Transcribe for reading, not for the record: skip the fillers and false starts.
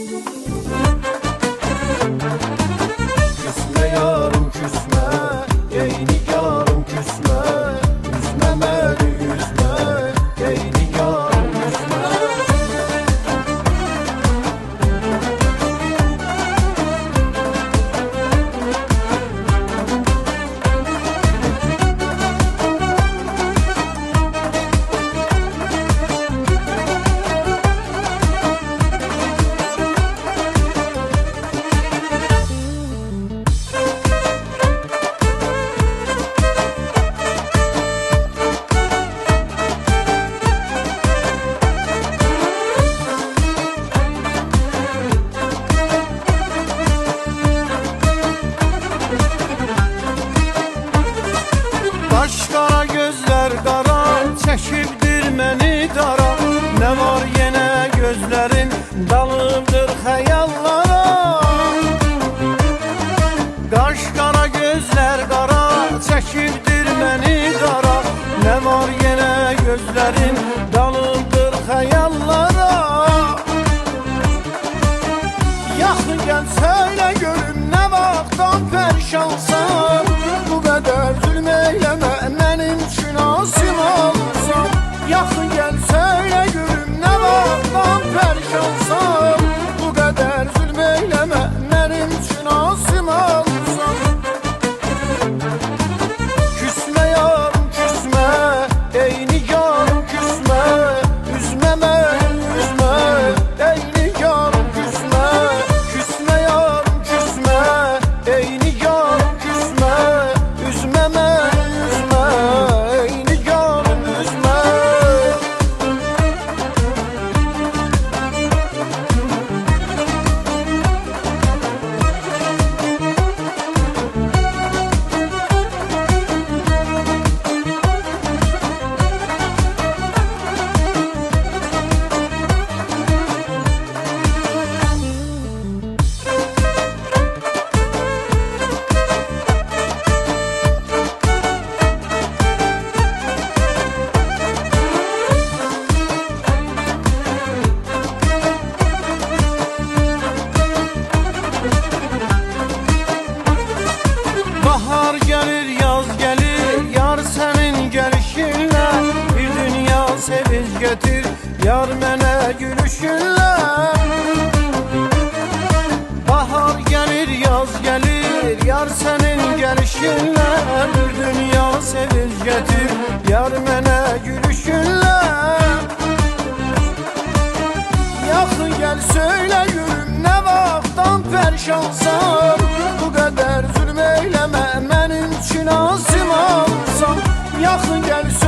Küsme yarım küsme, ey nigarım küsme. Üzme beni üzme, ey nigarım üzme. Kaş kara gözler kara, çekibdir məni dara. Ne var yine gözlerin dalıbdır hayallara. Kaş kara gözler kara, çekibdir məni dara. Ne var yine gözlerin dalıbdır hayallara. Yaxın gel söyle görüm ne vaxtdan perişansan. Bu kadar zulm eyleme benim üçün asım olursan. Yaxın gel söyle görüm ne vaxtdan perişansan. Bu kadar zulm eyleme benim üçün asım olursan. Küsme yarım küsme, ey nigarım küsme. Üzme beni üzme, ey nigarım küsme. Küsme yarım küsme, ey nigarım küsme. Üzme beni üzme, ey nigarım üzme. Bahar gelir, yaz gelir, yar senin gelişinle. Bir dünya sevinç getir, yar mene gülüşünle. Bahar gelir, yaz gelir, yar senin gelişinle. Bir dünya sevinç getir, yar mene gülüşünle. Yaxın gel söyle yürüm ne vaxtdan perişansan. Bu kadar zulm eyleme benim üçün asım olsan. Yaxın gel söyle